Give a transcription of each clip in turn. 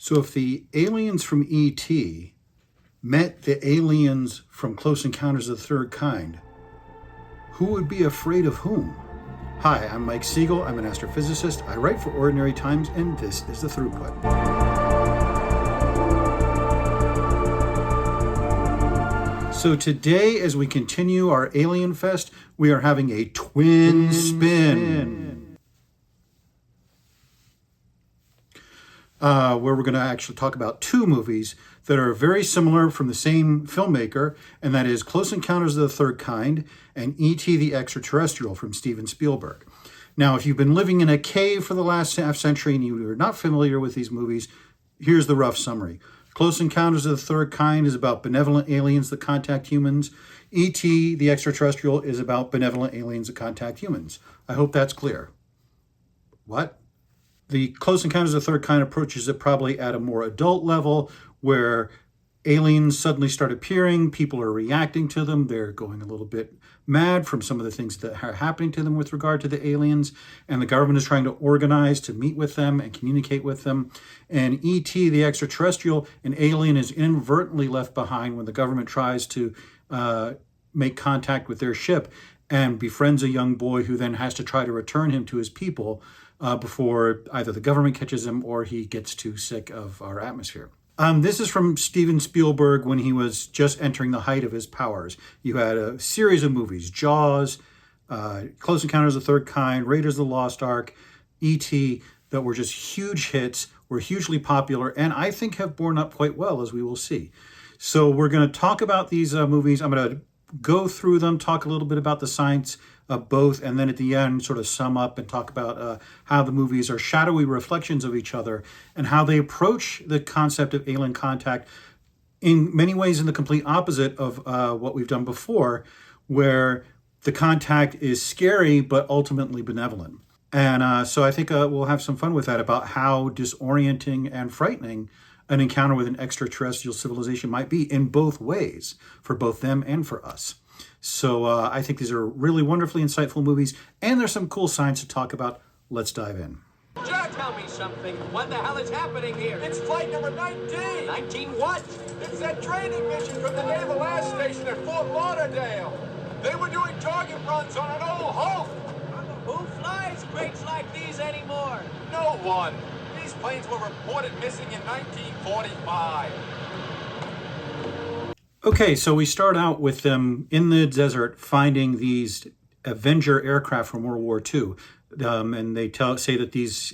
So if the aliens from E.T. met the aliens from Close Encounters of the Third Kind, who would be afraid of whom? Hi, I'm Mike Siegel. I'm an astrophysicist. I write for Ordinary Times, and this is The Throughput. So today, as we continue our Alienfest, we are having a twin spin. Where we're going to actually talk about two movies that are very similar from the same filmmaker, and that is Close Encounters of the Third Kind and E.T. the Extra-Terrestrial from Steven Spielberg. Now, if you've been living in a cave for the last half century and you are not familiar with these movies, here's the rough summary. Close Encounters of the Third Kind is about benevolent aliens that contact humans. E.T. the Extra-Terrestrial is about benevolent aliens that contact humans. I hope that's clear. What? The Close Encounters of the Third Kind approaches it probably at a more adult level, where aliens suddenly start appearing, people are reacting to them, they're going a little bit mad from some of the things that are happening to them with regard to the aliens, and the government is trying to organize to meet with them and communicate with them. And E.T. the Extra-Terrestrial, an alien is inadvertently left behind when the government tries to make contact with their ship and befriends a young boy who then has to try to return him to his people before either the government catches him or he gets too sick of our atmosphere. This is from Steven Spielberg when he was just entering the height of his powers. You had a series of movies, Jaws, Close Encounters of the Third Kind, Raiders of the Lost Ark, E.T., that were just huge hits, were hugely popular, and I think have borne up quite well, as we will see. So we're going to talk about these movies. I'm going to go through them, talk a little bit about the science of both, and then at the end sort of sum up and talk about how the movies are shadowy reflections of each other and how they approach the concept of alien contact in many ways in the complete opposite of what we've done before, where the contact is scary but ultimately benevolent. And so I think we'll have some fun with that, about how disorienting and frightening an encounter with an extraterrestrial civilization might be in both ways, for both them and for us. So I think these are really wonderfully insightful movies, and there's some cool science to talk about. Let's dive in. Just tell me something. What the hell is happening here? It's flight number 19. 19 what? It's that training mission from the Naval Air Station at Fort Lauderdale. They were doing target runs on an old Hulk. Who flies crates like these anymore? No one. These planes were reported missing in 1945. Okay, so we start out with them in the desert finding these Avenger aircraft from World War II. And they say that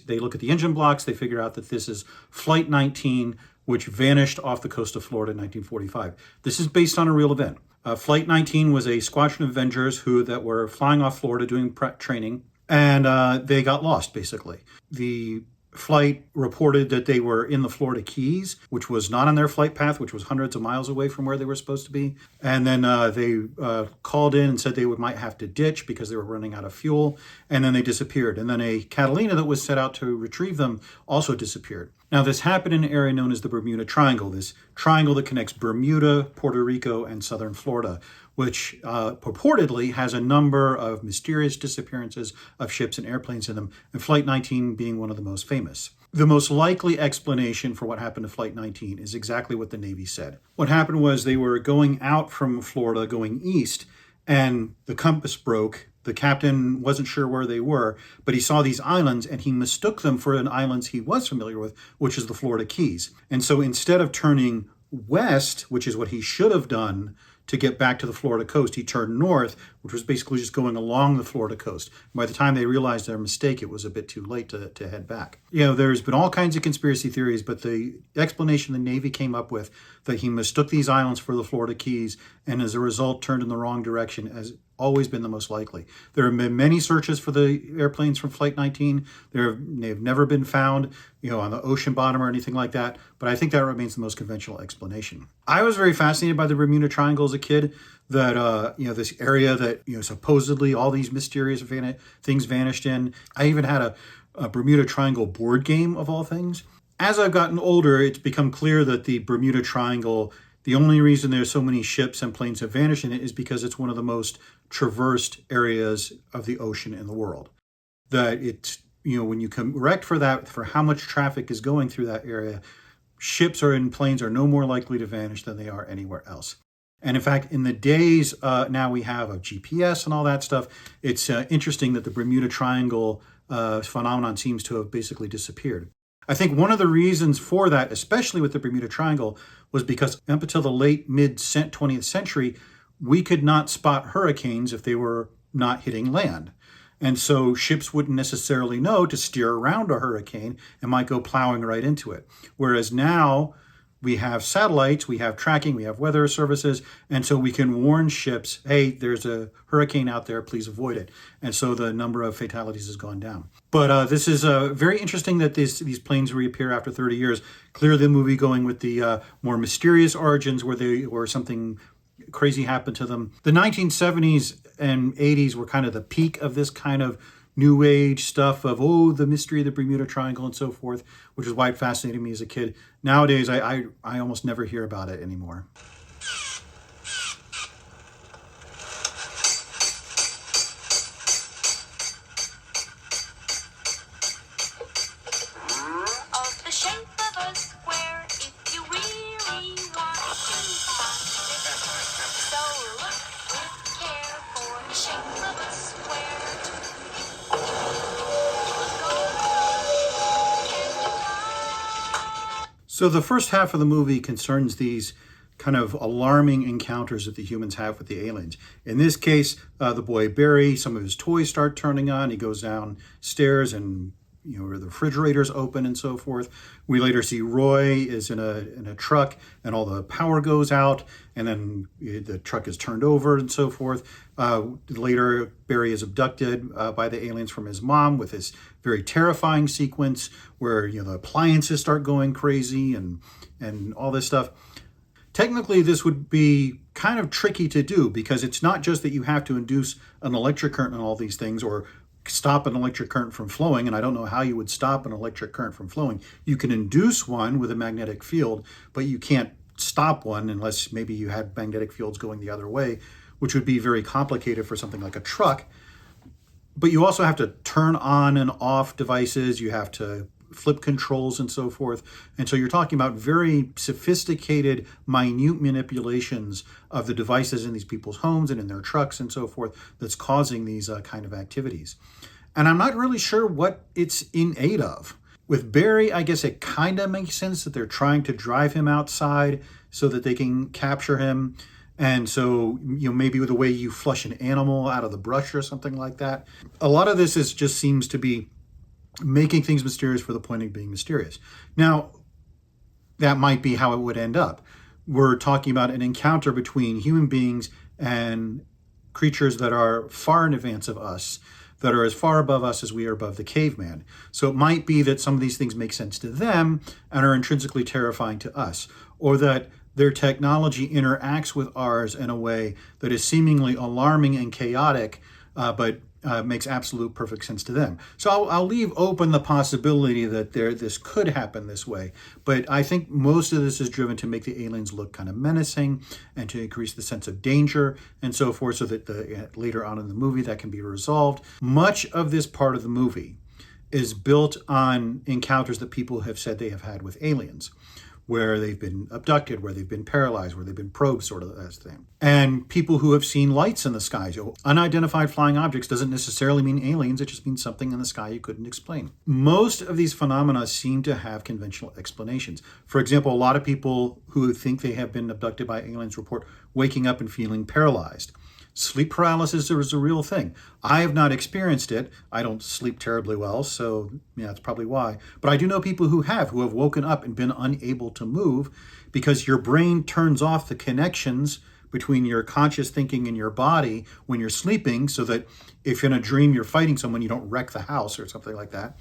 they look at the engine blocks, they figure out that this is Flight 19, which vanished off the coast of Florida in 1945. This is based on a real event. Flight 19 was a squadron of Avengers that were flying off Florida doing training, and they got lost, basically. The flight reported that they were in the Florida Keys, which was not on their flight path, which was hundreds of miles away from where they were supposed to be. And then they called in and said they might have to ditch because they were running out of fuel. And then they disappeared. And then a Catalina that was set out to retrieve them also disappeared. Now, this happened in an area known as the Bermuda Triangle, this triangle that connects Bermuda, Puerto Rico, and southern Florida, which purportedly has a number of mysterious disappearances of ships and airplanes in them, and Flight 19 being one of the most famous. The most likely explanation for what happened to Flight 19 is exactly what the Navy said. What happened was they were going out from Florida, going east, and the compass broke. The captain wasn't sure where they were, but he saw these islands and he mistook them for an islands he was familiar with, which is the Florida Keys. And so instead of turning west, which is what he should have done to get back to the Florida coast, he turned north, which was basically just going along the Florida coast. By the time they realized their mistake, it was a bit too late to head back. There's been all kinds of conspiracy theories, but the explanation the Navy came up with, that he mistook these islands for the Florida Keys and as a result turned in the wrong direction, has always been the most likely. There have been many searches for the airplanes from Flight 19. They've never been found, on the ocean bottom or anything like that. But I think that remains the most conventional explanation. I was very fascinated by the Bermuda Triangle as a kid. That this area that supposedly all these mysterious things vanished in. I even had a Bermuda Triangle board game of all things. As I've gotten older, it's become clear that the Bermuda Triangle, the only reason there's so many ships and planes have vanished in it is because it's one of the most traversed areas of the ocean in the world. That it's, when you correct for that, for how much traffic is going through that area, ships or in planes are no more likely to vanish than they are anywhere else. And in fact, in the days now we have of GPS and all that stuff, it's interesting that the Bermuda Triangle phenomenon seems to have basically disappeared. I think one of the reasons for that, especially with the Bermuda Triangle, was because up until the late mid-20th century, we could not spot hurricanes if they were not hitting land. And so ships wouldn't necessarily know to steer around a hurricane and might go plowing right into it. Whereas now we have satellites, we have tracking, we have weather services, and so we can warn ships, hey, there's a hurricane out there, please avoid it. And so the number of fatalities has gone down. But this is very interesting that these planes reappear after 30 years. Clearly the movie going with the more mysterious origins where something crazy happened to them. The 1970s and 80s were kind of the peak of this kind of new age stuff of, the mystery of the Bermuda Triangle and so forth, which is why it fascinated me as a kid. Nowadays, I almost never hear about it anymore. Of the shape of a square, if you really want to find it. So look with care for the shape of a square. So the first half of the movie concerns these kind of alarming encounters that the humans have with the aliens. In this case, the boy Barry, some of his toys start turning on. He goes downstairs and the refrigerator's open and so forth. We later see Roy is in a truck and all the power goes out and then the truck is turned over and so forth. Later, Barry is abducted by the aliens from his mom with this very terrifying sequence where the appliances start going crazy and all this stuff. Technically, this would be kind of tricky to do because it's not just that you have to induce an electric current and all these things or stop an electric current from flowing, and I don't know how you would stop an electric current from flowing. You can induce one with a magnetic field, but you can't stop one unless maybe you had magnetic fields going the other way, which would be very complicated for something like a truck. But you also have to turn on and off devices, you have to flip controls and so forth. And so you're talking about very sophisticated, minute manipulations of the devices in these people's homes and in their trucks and so forth that's causing these kind of activities. And I'm not really sure what it's in aid of. With Barry, I guess it kind of makes sense that they're trying to drive him outside so that they can capture him. And so, maybe with the way you flush an animal out of the brush or something like that. A lot of this just seems to be making things mysterious for the point of being mysterious. Now, that might be how it would end up. We're talking about an encounter between human beings and creatures that are far in advance of us, that are as far above us as we are above the caveman. So it might be that some of these things make sense to them and are intrinsically terrifying to us, or that their technology interacts with ours in a way that is seemingly alarming and chaotic, but makes absolute perfect sense to them. So I'll leave open the possibility that this could happen this way, but I think most of this is driven to make the aliens look kind of menacing and to increase the sense of danger and so forth, so that later on in the movie that can be resolved. Much of this part of the movie is built on encounters that people have said they have had with aliens, where they've been abducted, where they've been paralyzed, where they've been probed, sort of that thing. And people who have seen lights in the sky. So unidentified flying objects doesn't necessarily mean aliens, it just means something in the sky you couldn't explain. Most of these phenomena seem to have conventional explanations. For example, a lot of people who think they have been abducted by aliens report waking up and feeling paralyzed. Sleep paralysis is a real thing. I have not experienced it. I don't sleep terribly well, so that's probably why. But I do know people who have woken up and been unable to move because your brain turns off the connections between your conscious thinking and your body when you're sleeping, so that if in a dream you're fighting someone, you don't wreck the house or something like that.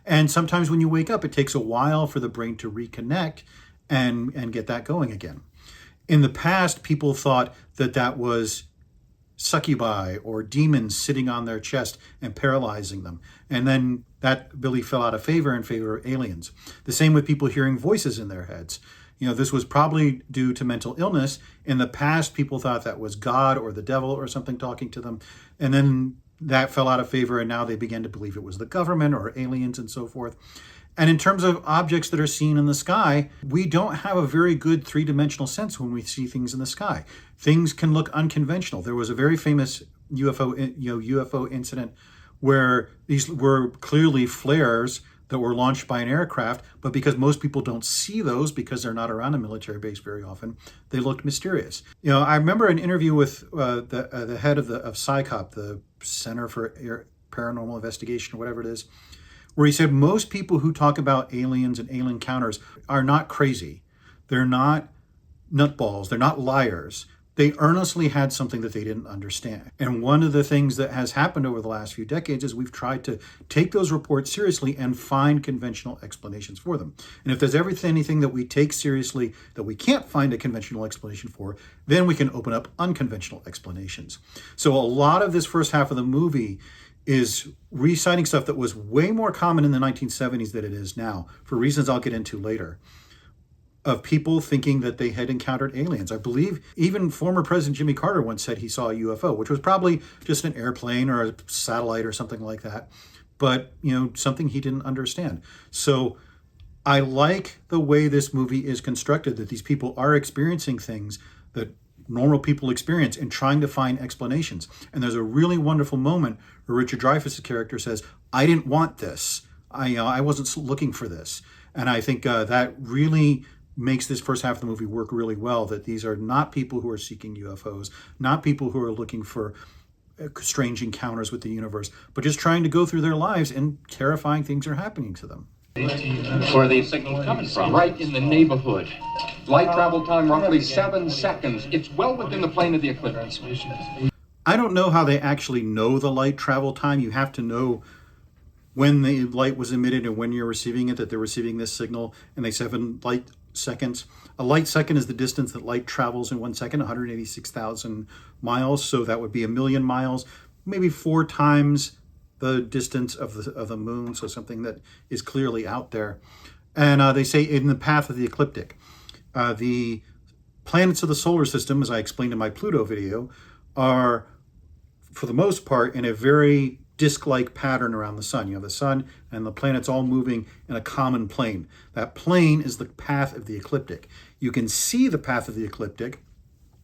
And sometimes when you wake up, it takes a while for the brain to reconnect and get that going again. In the past, people thought that was succubi or demons sitting on their chest and paralyzing them. And then that really fell out of favor in favor of aliens. The same with people hearing voices in their heads. This was probably due to mental illness. In the past, people thought that was God or the devil or something talking to them. And then that fell out of favor, and now they began to believe it was the government or aliens and so forth. And in terms of objects that are seen in the sky, we don't have a very good three-dimensional sense when we see things in the sky. Things can look unconventional. There was a very famous UFO incident where these were clearly flares that were launched by an aircraft, but because most people don't see those because they're not around a military base very often, they looked mysterious. I remember an interview with the head of CSICOP, the Center for Paranormal Investigation, or whatever it is, where he said most people who talk about aliens and alien encounters are not crazy. They're not nutballs. They're not liars. They earnestly had something that they didn't understand. And one of the things that has happened over the last few decades is we've tried to take those reports seriously and find conventional explanations for them. And if there's anything that we take seriously that we can't find a conventional explanation for, then we can open up unconventional explanations. So a lot of this first half of the movie is reciting stuff that was way more common in the 1970s than it is now, for reasons I'll get into later, of people thinking that they had encountered aliens. I believe even former President Jimmy Carter once said he saw a UFO, which was probably just an airplane or a satellite or something like that, but something he didn't understand. So I like the way this movie is constructed, that these people are experiencing things that normal people experience and trying to find explanations. And there's a really wonderful moment where Richard Dreyfuss' character says, I didn't want this. I wasn't looking for this. And I think that really makes this first half of the movie work really well, that these are not people who are seeking UFOs, not people who are looking for strange encounters with the universe, but just trying to go through their lives and terrifying things are happening to them. Where are the signals coming from? Right in the neighborhood. Light travel time roughly 7 seconds. It's well within the plane of the eclipse. I don't know how they actually know the light travel time. You have to know when the light was emitted and when you're receiving it, that they're receiving this signal, and they 7 light seconds. A light second is the distance that light travels in 1 second, 186,000 miles. So that would be 1 million miles, maybe 4 times the distance of the moon, so something that is clearly out there. And they say in the path of the ecliptic. The planets of the solar system, as I explained in my Pluto video, are, for the most part, in a very disk-like pattern around the sun. You have the sun and the planets all moving in a common plane. That plane is the path of the ecliptic. You can see the path of the ecliptic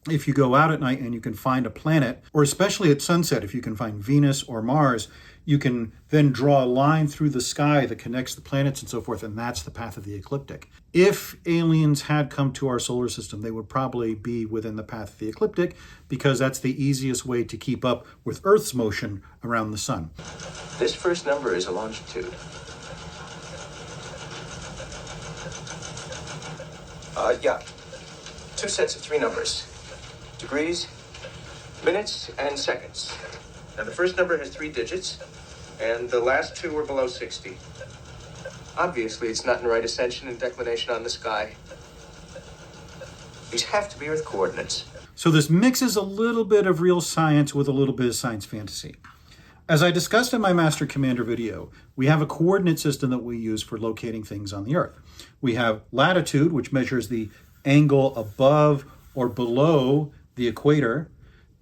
if you go out at night and you can find a planet, or especially at sunset, if you can find Venus or Mars, you can then draw a line through the sky that connects the planets and so forth, and that's the path of the ecliptic. If aliens had come to our solar system, they would probably be within the path of the ecliptic, because that's the easiest way to keep up with Earth's motion around the sun. This first number is a longitude. Yeah. 2 sets of 3 numbers. Degrees, minutes, and seconds. Now the first number has 3 digits, and the last 2 are below 60. Obviously, it's not in right ascension and declination on the sky. These have to be Earth coordinates. So this mixes a little bit of real science with a little bit of science fantasy. As I discussed in my Master Commander video, we have a coordinate system that we use for locating things on the Earth. We have latitude, which measures the angle above or below the equator,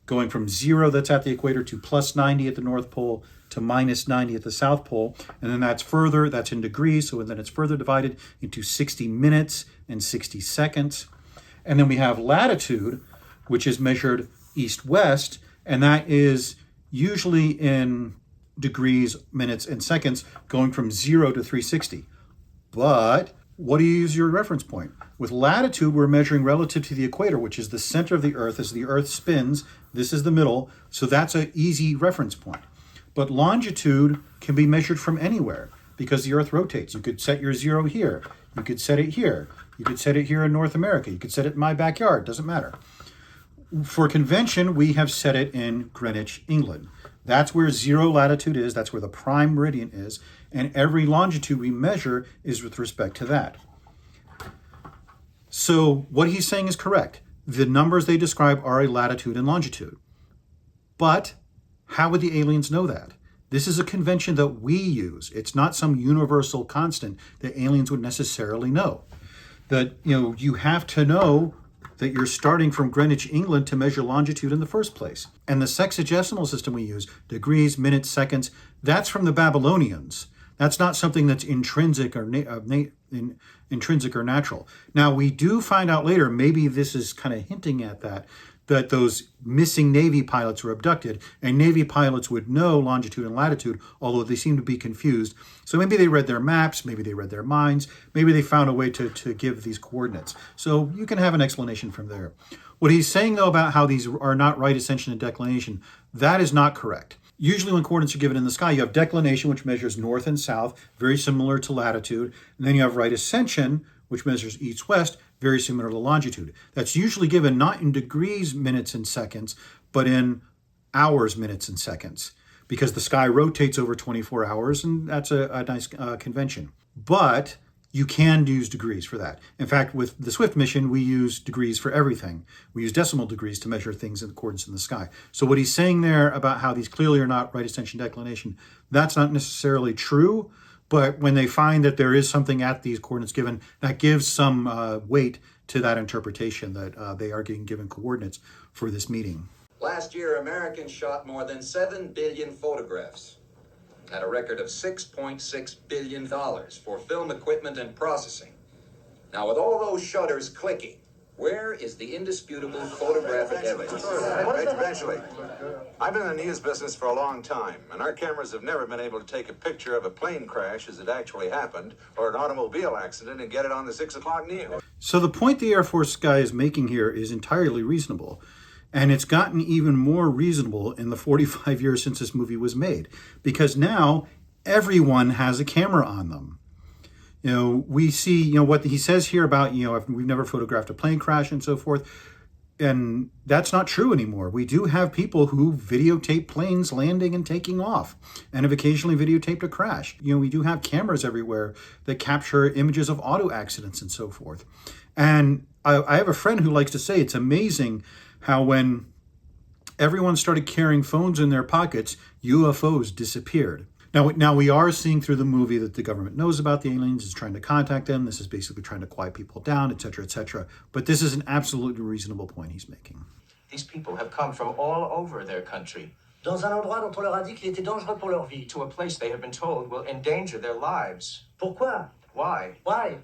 going from 0 that's at the equator to plus 90 at the North Pole to minus 90 at the South Pole. And then that's in degrees, so then it's further divided into 60 minutes and 60 seconds. And then we have latitude, which is measured east-west, and that is usually in degrees, minutes, and seconds, going from 0 to 360. But what do you use your reference point? With latitude, we're measuring relative to the equator, which is the center of the Earth. As the Earth spins, this is the middle, so that's an easy reference point. But longitude can be measured from anywhere because the Earth rotates. You could set your 0 here. You could set it here. You could set it here in North America. You could set it in my backyard. Doesn't matter. For convention, we have set it in Greenwich, England. That's where 0 latitude is. That's where the prime meridian is. And every longitude we measure is with respect to that. So what he's saying is correct. The numbers they describe are a latitude and longitude. But how would the aliens know that? This is a convention that we use. It's not some universal constant that aliens would necessarily know. That, you have to know that you're starting from Greenwich, England to measure longitude in the first place. And the sexagesimal system we use, degrees, minutes, seconds, that's from the Babylonians. That's not something that's intrinsic or intrinsic or natural. Now, we do find out later, maybe this is kind of hinting at that those missing Navy pilots were abducted, and Navy pilots would know longitude and latitude, although they seem to be confused. So maybe they read their maps, maybe they read their minds, maybe they found a way to give these coordinates. So you can have an explanation from there. What he's saying, though, about how these are not right ascension and declination, that is not correct. Usually when coordinates are given in the sky, you have declination, which measures north and south, very similar to latitude. And then you have right ascension, which measures east-west, very similar to longitude. That's usually given not in degrees, minutes, and seconds, but in hours, minutes, and seconds, because the sky rotates over 24 hours, and that's a nice convention. But you can use degrees for that. In fact, with the Swift mission, we use degrees for everything. We use decimal degrees to measure things in accordance in the sky. So what he's saying there about how these clearly are not right ascension declination, that's not necessarily true. But when they find that there is something at these coordinates given, that gives some weight to that interpretation that they are getting given coordinates for this meeting. Last year, Americans shot more than 7 billion photographs at a record of $6.6 billion for film equipment and processing. Now, with all those shutters clicking, where is the indisputable photographic evidence? Eventually. I've been in the news business for a long time, and our cameras have never been able to take a picture of a plane crash as it actually happened, or an automobile accident, and get it on the 6 o'clock news. So the point the Air Force guy is making here is entirely reasonable. And it's gotten even more reasonable in the 45 years since this movie was made, because now everyone has a camera on them. We see, what he says here about, we've never photographed a plane crash and so forth. And that's not true anymore. We do have people who videotape planes landing and taking off, and have occasionally videotaped a crash. We do have cameras everywhere that capture images of auto accidents and so forth. And I have a friend who likes to say it's amazing how when everyone started carrying phones in their pockets, UFOs disappeared. Now we are seeing through the movie that the government knows about the aliens, is trying to contact them. This is basically trying to quiet people down, etc., etc. But this is an absolutely reasonable point he's making. These people have come from all over their country Dans un endroit dont on leur a dit qu'il était dangereux pour leur vie. to a place they have been told will endanger their lives. Pourquoi? Why? Why?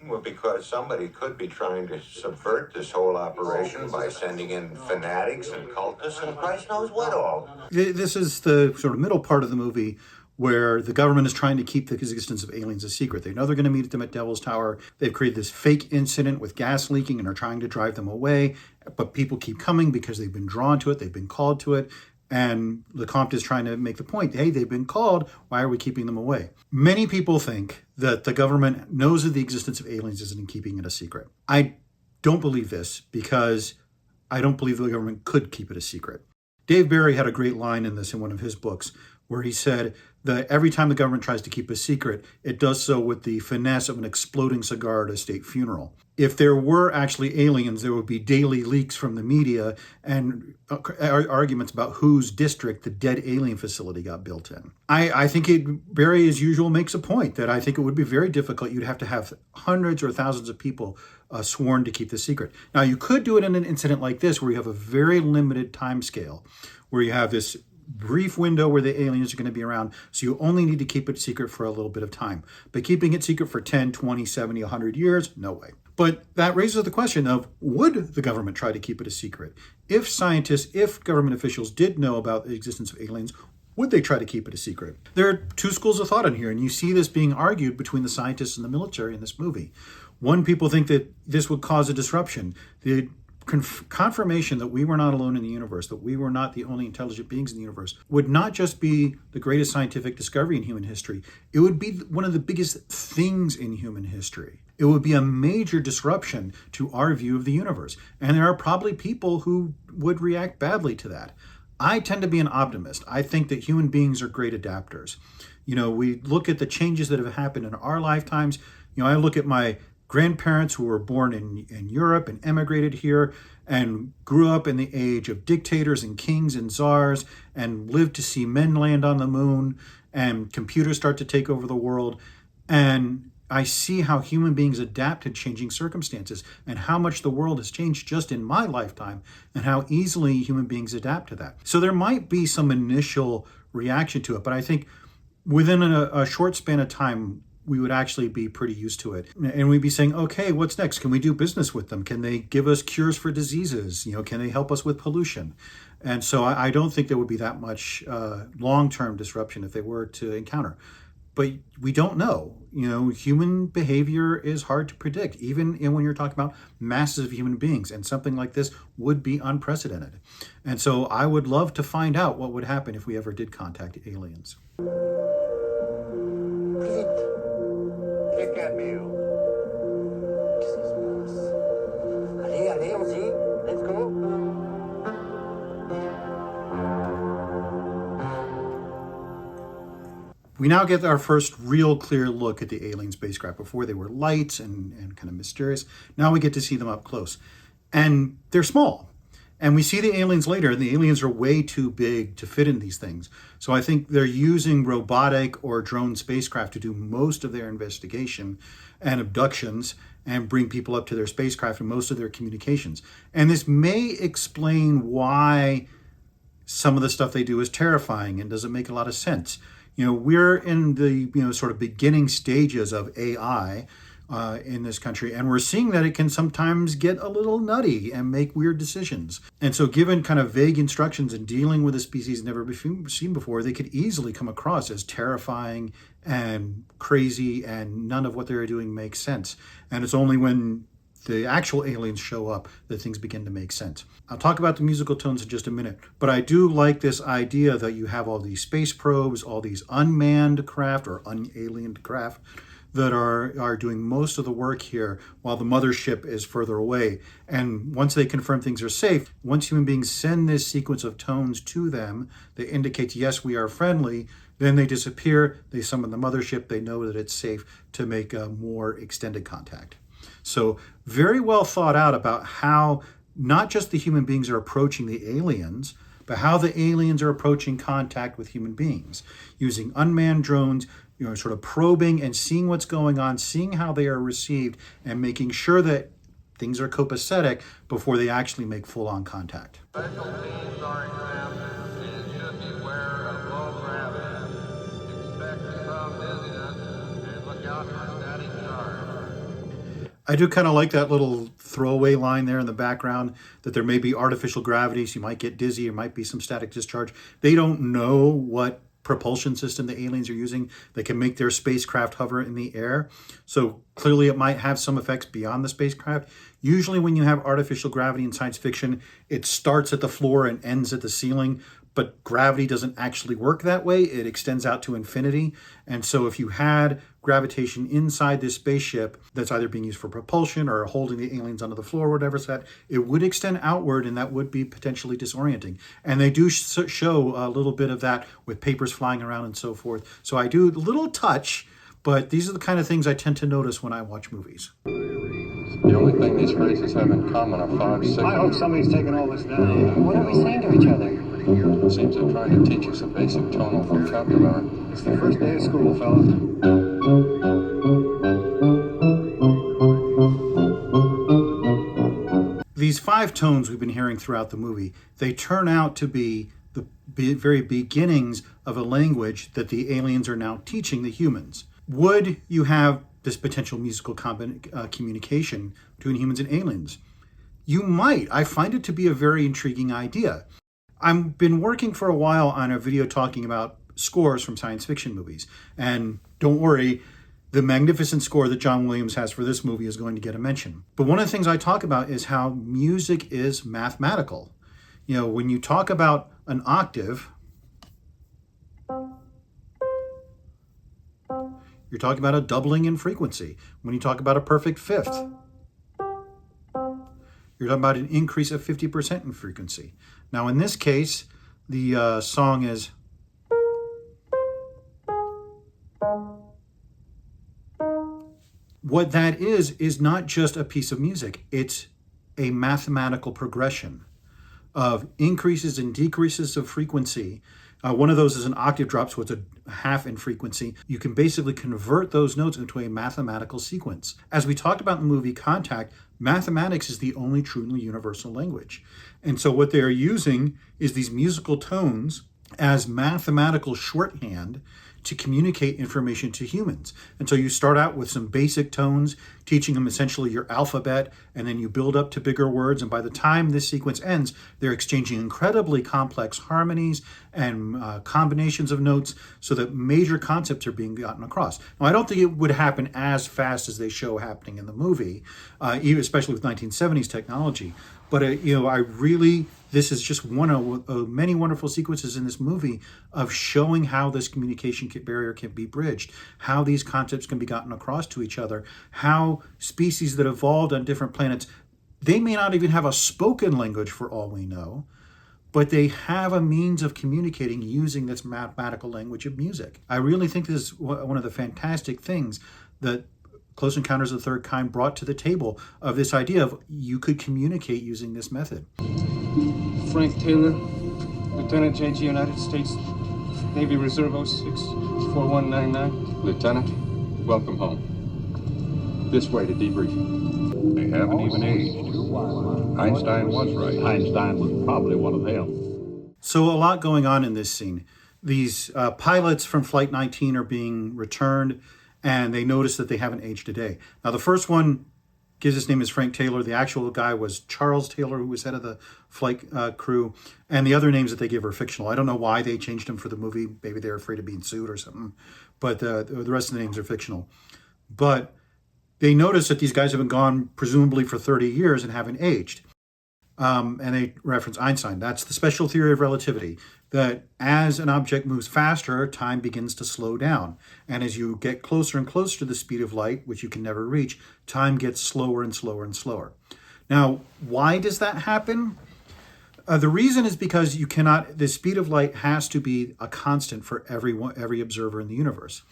Well, because somebody could be trying to subvert this whole operation by sending in fanatics and cultists and Christ knows what all. This is the sort of middle part of the movie where the government is trying to keep the existence of aliens a secret. They know they're going to meet them at Devil's Tower. They've created this fake incident with gas leaking and are trying to drive them away. But people keep coming because they've been drawn to it. They've been called to it. And Lecomte is trying to make the point, hey, they've been called. Why are we keeping them away? Many people think that the government knows of the existence of aliens and keeping it a secret. I don't believe this because I don't believe the government could keep it a secret. Dave Barry had a great line in this in one of his books where he said that every time the government tries to keep a secret, it does so with the finesse of an exploding cigar at a state funeral. If there were actually aliens, there would be daily leaks from the media and arguments about whose district the dead alien facility got built in. I think Barry, as usual, makes a point that I think it would be very difficult. You'd have to have hundreds or thousands of people sworn to keep the secret. Now, you could do it in an incident like this where you have a very limited time scale, where you have this brief window where the aliens are going to be around, so you only need to keep it secret for a little bit of time. But keeping it secret for 10, 20, 70, 100 years, no way. But that raises the question of, would the government try to keep it a secret? If scientists, if government officials did know about the existence of aliens, would they try to keep it a secret? There are two schools of thought in here, and you see this being argued between the scientists and the military in this movie. One, people think that this would cause a disruption. The confirmation that we were not alone in the universe, that we were not the only intelligent beings in the universe, would not just be the greatest scientific discovery in human history. It would be one of the biggest things in human history. It would be a major disruption to our view of the universe. And there are probably people who would react badly to that. I tend to be an optimist. I think that human beings are great adapters. We look at the changes that have happened in our lifetimes. I look at my grandparents who were born in Europe and emigrated here and grew up in the age of dictators and kings and czars and lived to see men land on the moon and computers start to take over the world. And I see how human beings adapt to changing circumstances and how much the world has changed just in my lifetime and how easily human beings adapt to that. So there might be some initial reaction to it, but I think within a short span of time, we would actually be pretty used to it. And we'd be saying, okay, what's next? Can we do business with them? Can they give us cures for diseases? Can they help us with pollution? And so I don't think there would be that much long-term disruption if they were to encounter. But we don't know. Human behavior is hard to predict, even when you're talking about masses of human beings. And something like this would be unprecedented. And so I would love to find out what would happen if we ever did contact aliens. Allez, allez-y, let's go. We now get our first real clear look at the alien spacecraft. Before they were lights and kind of mysterious. Now we get to see them up close. And they're small. And we see the aliens later, and the aliens are way too big to fit in these things. So I think they're using robotic or drone spacecraft to do most of their investigation and abductions and bring people up to their spacecraft and most of their communications. And this may explain why some of the stuff they do is terrifying and doesn't make a lot of sense. We're in the sort of beginning stages of AI in this country, and we're seeing that it can sometimes get a little nutty and make weird decisions. And so given kind of vague instructions and dealing with a species never seen before, they could easily come across as terrifying and crazy, and none of what they're doing makes sense. And it's only when the actual aliens show up that things begin to make sense. I'll talk about the musical tones in just a minute, but I do like this idea that you have all these space probes, all these unmanned craft or unaliened craft that are doing most of the work here while the mothership is further away. And once they confirm things are safe, once human beings send this sequence of tones to them that indicates, yes, we are friendly, then they disappear, they summon the mothership, they know that it's safe to make a more extended contact. So very well thought out about how not just the human beings are approaching the aliens, but how the aliens are approaching contact with human beings, using unmanned drones, sort of probing and seeing what's going on, seeing how they are received, and making sure that things are copacetic before they actually make full-on contact. Special teams are examined and should beware of low gravity. Expect some dizziness and look out for static charge. I do kind of like that little throwaway line there in the background that there may be artificial gravity, so you might get dizzy, there might be some static discharge. They don't know what propulsion system the aliens are using that can make their spacecraft hover in the air. So clearly it might have some effects beyond the spacecraft. Usually when you have artificial gravity in science fiction, it starts at the floor and ends at the ceiling, but gravity doesn't actually work that way. It extends out to infinity. And so if you had gravitation inside this spaceship that's either being used for propulsion or holding the aliens onto the floor or whatever set, it would extend outward, and that would be potentially disorienting. And they do show a little bit of that with papers flying around and so forth. So I do a little touch, but these are the kind of things I tend to notice when I watch movies. The only thing these phrases have in common are 5 signals. I hope somebody's taking all this down. What are we saying to each other? It seems they're trying to teach us a basic tonal vocabulary. It's the first day of school, fellas. These 5 tones we've been hearing throughout the movie, they turn out to be the very beginnings of a language that the aliens are now teaching the humans. Would you have this potential musical communication between humans and aliens? You might. I find it to be a very intriguing idea. I've been working for a while on a video talking about scores from science fiction movies. And don't worry, the magnificent score that John Williams has for this movie is going to get a mention. But one of the things I talk about is how music is mathematical. When you talk about an octave, you're talking about a doubling in frequency. When you talk about a perfect fifth, you're talking about an increase of 50% in frequency. Now, in this case, the song is... What that is not just a piece of music. It's a mathematical progression of increases and decreases of frequency. One of those is an octave drop, so it's a half in frequency. You can basically convert those notes into a mathematical sequence. As we talked about in the movie Contact, mathematics is the only truly universal language. And so what they are using is these musical tones as mathematical shorthand to communicate information to humans. And so you start out with some basic tones, teaching them essentially your alphabet, and then you build up to bigger words. And by the time this sequence ends, they're exchanging incredibly complex harmonies and combinations of notes so that major concepts are being gotten across. Now, I don't think it would happen as fast as they show happening in the movie, especially with 1970s technology. But, this is just one of many wonderful sequences in this movie of showing how this communication barrier can be bridged, how these concepts can be gotten across to each other, how species that evolved on different planets, they may not even have a spoken language for all we know, but they have a means of communicating using this mathematical language of music. I really think this is one of the fantastic things that Close Encounters of the Third Kind brought to the table, of this idea of you could communicate using this method. Frank Taylor, Lieutenant JG, United States Navy Reserve 064199. Lieutenant, welcome home. This way to debriefing. They haven't even aged. Einstein was right. Einstein was probably one of them. So a lot going on in this scene. These pilots from Flight 19 are being returned, and they notice that they haven't aged a day. Now, the first one gives his name as Frank Taylor. The actual guy was Charles Taylor, who was head of the flight crew. And the other names that they give are fictional. I don't know why they changed them for the movie. Maybe they're afraid of being sued or something. But the rest of the names are fictional. But they notice that these guys have been gone presumably for 30 years and haven't aged. And they reference Einstein. That's the special theory of relativity, that as an object moves faster, time begins to slow down. And as you get closer and closer to the speed of light, which you can never reach, time gets slower and slower and slower. Now, why does that happen? The reason is because the speed of light has to be a constant for every observer in the universe.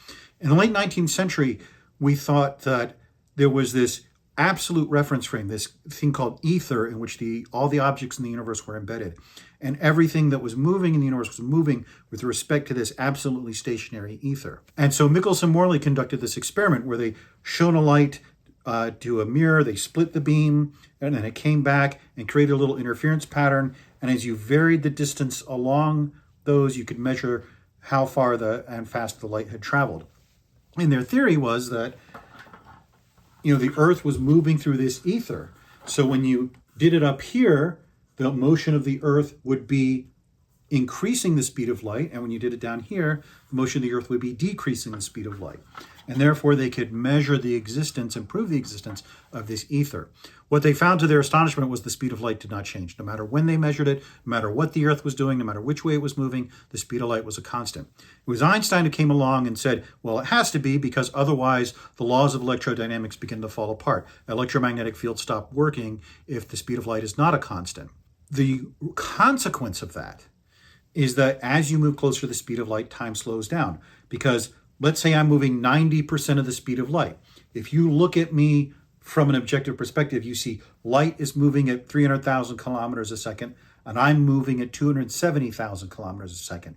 In the late 19th century, we thought that there was this absolute reference frame, this thing called ether, in which all the objects in the universe were embedded. And everything that was moving in the universe was moving with respect to this absolutely stationary ether. And so Michelson-Morley conducted this experiment where they shone a light to a mirror, they split the beam, and then it came back and created a little interference pattern. And as you varied the distance along those, you could measure how far and fast the light had traveled. And their theory was that the Earth was moving through this ether. So when you did it up here, the motion of the Earth would be increasing the speed of light. And when you did it down here, the motion of the Earth would be decreasing the speed of light. And therefore, they could measure the existence and prove the existence of this ether. What they found to their astonishment was the speed of light did not change. No matter when they measured it, no matter what the Earth was doing, no matter which way it was moving, the speed of light was a constant. It was Einstein who came along and said, well, it has to be, because otherwise the laws of electrodynamics begin to fall apart. Electromagnetic fields stop working if the speed of light is not a constant. The consequence of that is that as you move closer to the speed of light, time slows down. Because let's say I'm moving 90% of the speed of light. If you look at me from an objective perspective, you see light is moving at 300,000 kilometers a second, and I'm moving at 270,000 kilometers a second.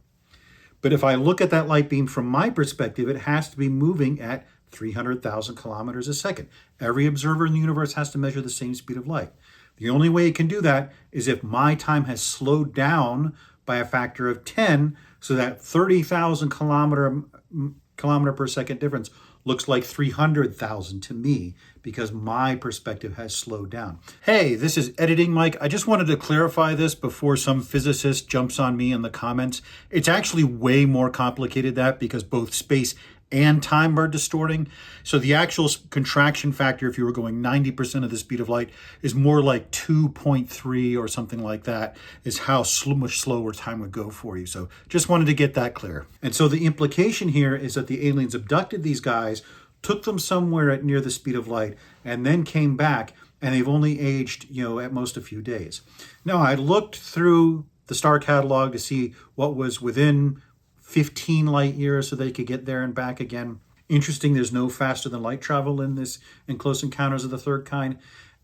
But if I look at that light beam from my perspective, it has to be moving at 300,000 kilometers a second. Every observer in the universe has to measure the same speed of light. The only way it can do that is if my time has slowed down by a factor of 10, so that 30,000 kilometer per second difference looks like 300,000 to me, because my perspective has slowed down. Hey, this is Editing Mike. I just wanted to clarify this before some physicist jumps on me in the comments. It's actually way more complicated than that, because both space and time are distorting. So the actual contraction factor, if you were going 90% of the speed of light, is more like 2.3 or something like that, is how much slower time would go for you. So just wanted to get that clear. And so the implication here is that the aliens abducted these guys, took them somewhere at near the speed of light, and then came back, and they've only aged, at most a few days. Now, I looked through the star catalog to see what was within 15 light years so they could get there and back again. Interesting, there's no faster than light travel in Close Encounters of the Third Kind.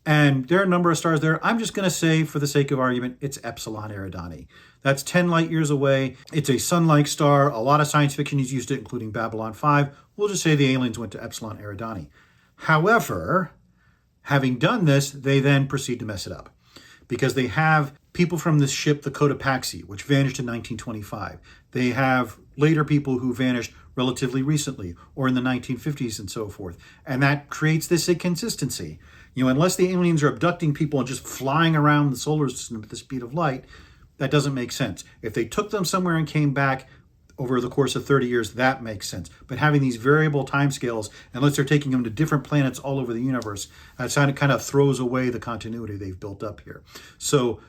And there are a number of stars there. I'm just going to say, for the sake of argument, it's Epsilon Eridani. That's 10 light years away. It's a sun-like star. A lot of science fiction has used it, including Babylon 5. We'll just say the aliens went to Epsilon Eridani. However, having done this, they then proceed to mess it up, because they have people from this ship, the Cotopaxi, which vanished in 1925. They have later people who vanished relatively recently, or in the 1950s and so forth. And that creates this inconsistency. Unless the aliens are abducting people and just flying around the solar system at the speed of light, that doesn't make sense. If they took them somewhere and came back over the course of 30 years, that makes sense. But having these variable timescales, unless they're taking them to different planets all over the universe, that kind of throws away the continuity they've built up here. So,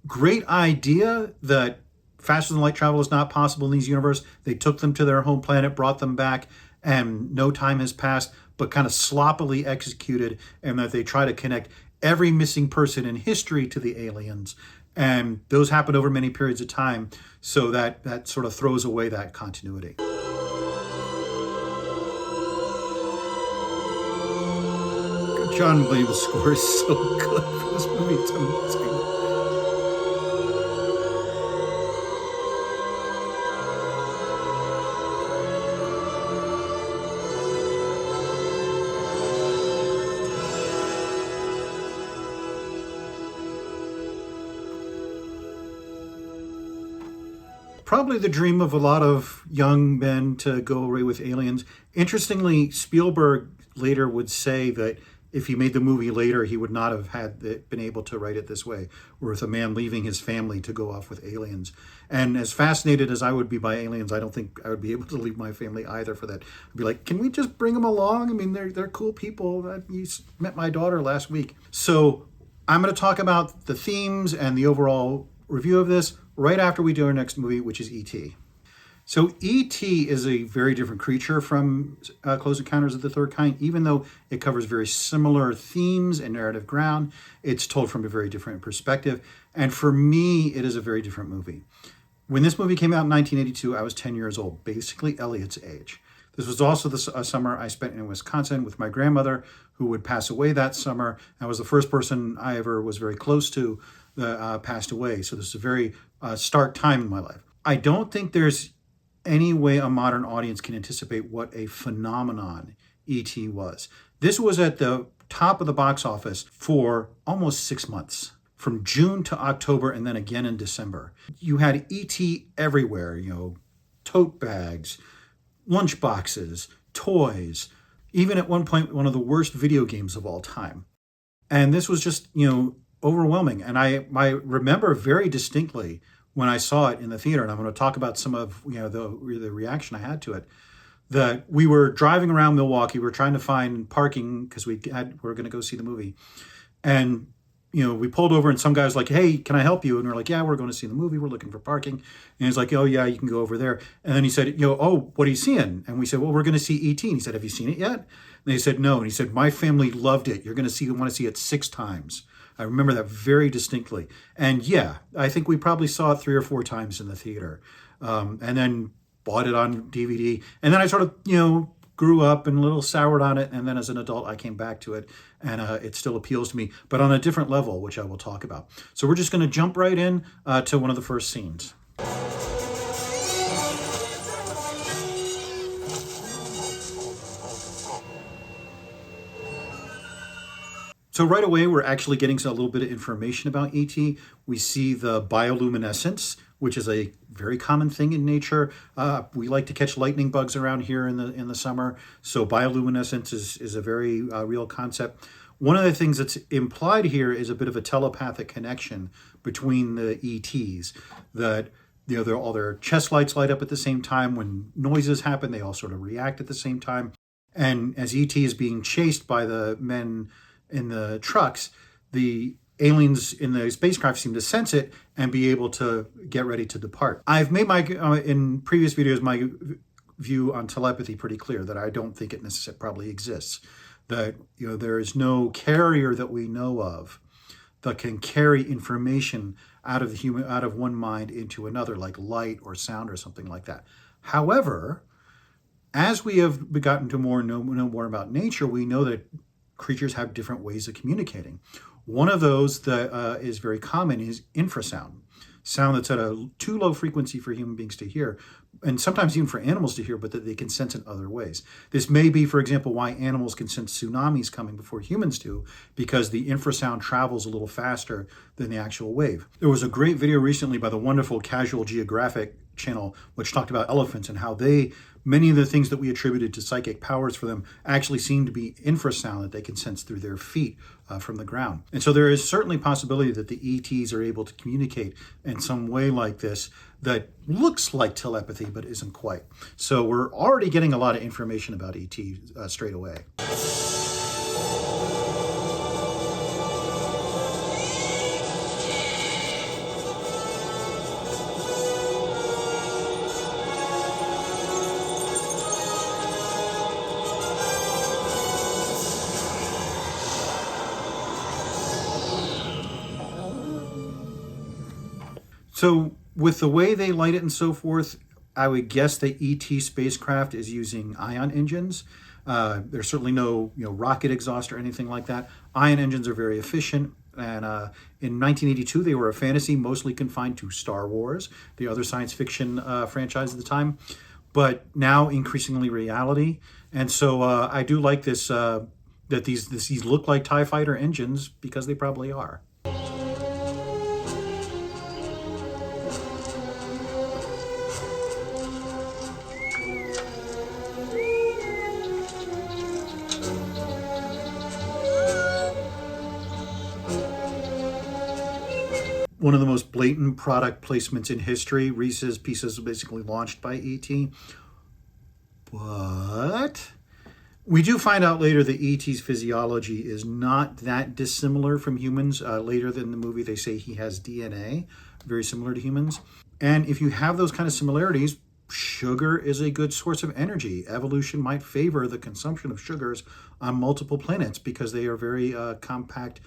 great idea that faster than light travel is not possible in these universes. They took them to their home planet, brought them back, and no time has passed, but kind of sloppily executed, and that they try to connect every missing person in history to the aliens. And those happen over many periods of time, so that sort of throws away that continuity. John Williams' score is so good for this movie. It's amazing. Probably the dream of a lot of young men to go away with aliens. Interestingly, Spielberg later would say that if he made the movie later, he would not have been able to write it this way, with a man leaving his family to go off with aliens. And as fascinated as I would be by aliens, I don't think I would be able to leave my family either for that. I'd be like, can we just bring them along? I mean, they're cool people. You met my daughter last week. So I'm going to talk about the themes and the overall review of this right after we do our next movie, which is E.T. So E.T. is a very different creature from Close Encounters of the Third Kind. Even though it covers very similar themes and narrative ground, it's told from a very different perspective. And for me, it is a very different movie. When this movie came out in 1982, I was 10 years old, basically Elliot's age. This was also the summer I spent in Wisconsin with my grandmother, who would pass away that summer. I was the first person I ever was very close to that passed away. So this is a very stark time in my life. I don't think there's any way a modern audience can anticipate what a phenomenon E.T. was. This was at the top of the box office for almost 6 months, from June to October, and then again in December. You had E.T. everywhere, tote bags, lunch boxes, toys, even at one point, one of the worst video games of all time. And this was just, overwhelming. And I remember very distinctly when I saw it in the theater, and I'm going to talk about some of the reaction I had to it, that we were driving around Milwaukee. We were trying to find parking because we were going to go see the movie. And we pulled over and some guy was like, hey, can I help you? And we're like, yeah, we're going to see the movie. We're looking for parking. And he's like, oh, yeah, you can go over there. And then he said, oh, what are you seeing? And we said, well, we're going to see E.T. And he said, have you seen it yet? And they said, no. And he said, my family loved it. You're going to want to see it 6 times. I remember that very distinctly. And yeah, I think we probably saw it 3 or 4 times in the theater. And then bought it on DVD. And then I sort of, grew up and a little soured on it. And then as an adult, I came back to it. And it still appeals to me, but on a different level, which I will talk about. So we're just going to jump right in to one of the first scenes. So right away, we're actually getting a little bit of information about E.T. We see the bioluminescence, which is a very common thing in nature. We like to catch lightning bugs around here in the summer. So bioluminescence is a very real concept. One of the things that's implied here is a bit of a telepathic connection between the ETs. That all their chest lights light up at the same time. When noises happen, they all sort of react at the same time. And as E.T. is being chased by the men in the trucks, the aliens in the spacecraft seem to sense it and be able to get ready to depart. I've made in previous videos, my view on telepathy pretty clear, that I don't think it necessarily probably exists. That, there is no carrier that we know of that can carry information out of one mind into another, like light or sound or something like that. However, as we have gotten to know more about nature, we know that creatures have different ways of communicating. One of those that is very common is infrasound, sound that's at a too low frequency for human beings to hear, and sometimes even for animals to hear, but that they can sense in other ways. This may be, for example, why animals can sense tsunamis coming before humans do, because the infrasound travels a little faster than the actual wave. There was a great video recently by the wonderful Casual Geographic channel, which talked about elephants and how many of the things that we attributed to psychic powers for them actually seem to be infrasound that they can sense through their feet from the ground. And so there is certainly possibility that the ETs are able to communicate in some way like this that looks like telepathy but isn't quite. So we're already getting a lot of information about ET straight away. So with the way they light it and so forth, I would guess the ET spacecraft is using ion engines. There's certainly no rocket exhaust or anything like that. Ion engines are very efficient. And in 1982, they were a fantasy mostly confined to Star Wars, the other science fiction franchise at the time, but now increasingly reality. And so I do like this, that these look like TIE fighter engines because they probably are. One of the most blatant product placements in history. Reese's Pieces basically launched by ET. But we do find out later that ET's physiology is not that dissimilar from humans. Later in the movie, they say he has DNA, very similar to humans. And if you have those kind of similarities, sugar is a good source of energy. Evolution might favor the consumption of sugars on multiple planets because they are very compact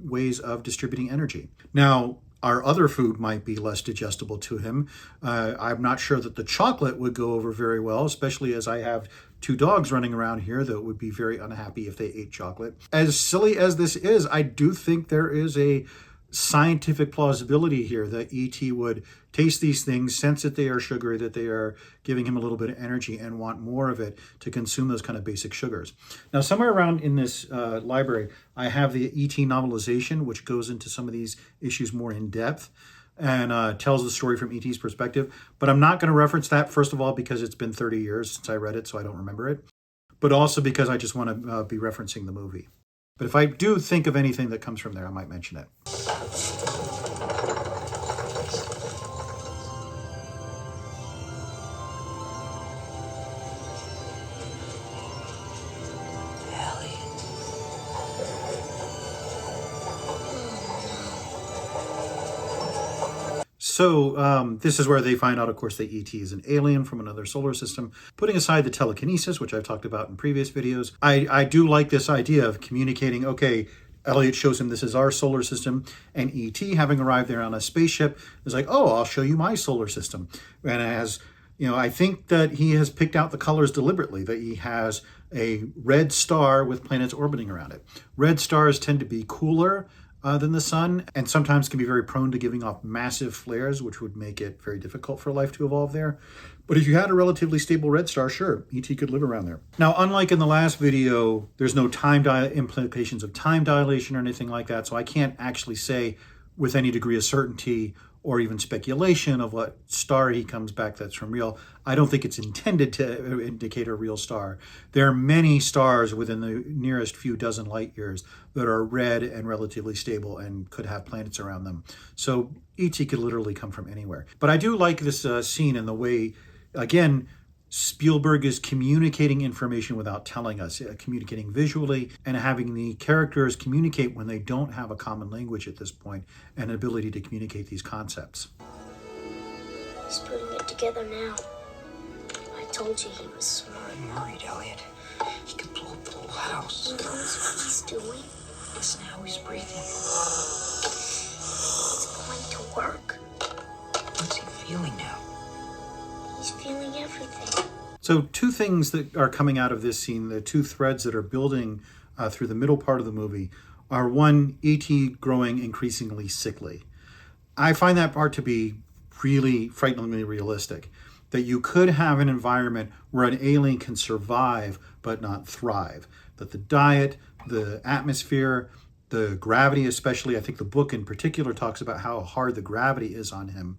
ways of distributing energy. Now, our other food might be less digestible to him. I'm not sure that the chocolate would go over very well, especially as I have 2 dogs running around here that would be very unhappy if they ate chocolate. As silly as this is, I do think there is a scientific plausibility here that ET would taste these things, sense that they are sugary, that they are giving him a little bit of energy and want more of it to consume those kind of basic sugars. Now, somewhere around in this library, I have the ET novelization, which goes into some of these issues more in depth and tells the story from ET's perspective. But I'm not going to reference that, first of all, because it's been 30 years since I read it, so I don't remember it. But also because I just want to be referencing the movie. But if I do think of anything that comes from there, I might mention it. So this is where they find out, of course, that ET is an alien from another solar system. Putting aside the telekinesis, which I've talked about in previous videos, I do like this idea of communicating, okay, Elliot shows him this is our solar system, and ET, having arrived there on a spaceship, is like, oh, I'll show you my solar system. And as I think that he has picked out the colors deliberately, that he has a red star with planets orbiting around it. Red stars tend to be cooler than the sun, and sometimes can be very prone to giving off massive flares, which would make it very difficult for life to evolve there. But if you had a relatively stable red star, sure, ET could live around there. Now, unlike in the last video, there's no implications of time dilation or anything like that, so I can't actually say with any degree of certainty or even speculation of what star he comes back that's from real. I don't think it's intended to indicate a real star. There are many stars within the nearest few dozen light years that are red and relatively stable and could have planets around them. So ET could literally come from anywhere. But I do like this scene and the way, again, Spielberg is communicating information without telling us, communicating visually and having the characters communicate when they don't have a common language at this point and an ability to communicate these concepts. He's putting it together now. I told you he was smart. I'm worried, Elliot. He could blow up the whole house. He knows what he's doing. Listen how he's breathing. It's going to work. What's he feeling now? He's feeling everything. So 2 things that are coming out of this scene, the 2 threads that are building through the middle part of the movie, are 1, E.T. growing increasingly sickly. I find that part to be really frighteningly realistic, that you could have an environment where an alien can survive but not thrive, that the diet, the atmosphere, the gravity especially, I think the book in particular talks about how hard the gravity is on him,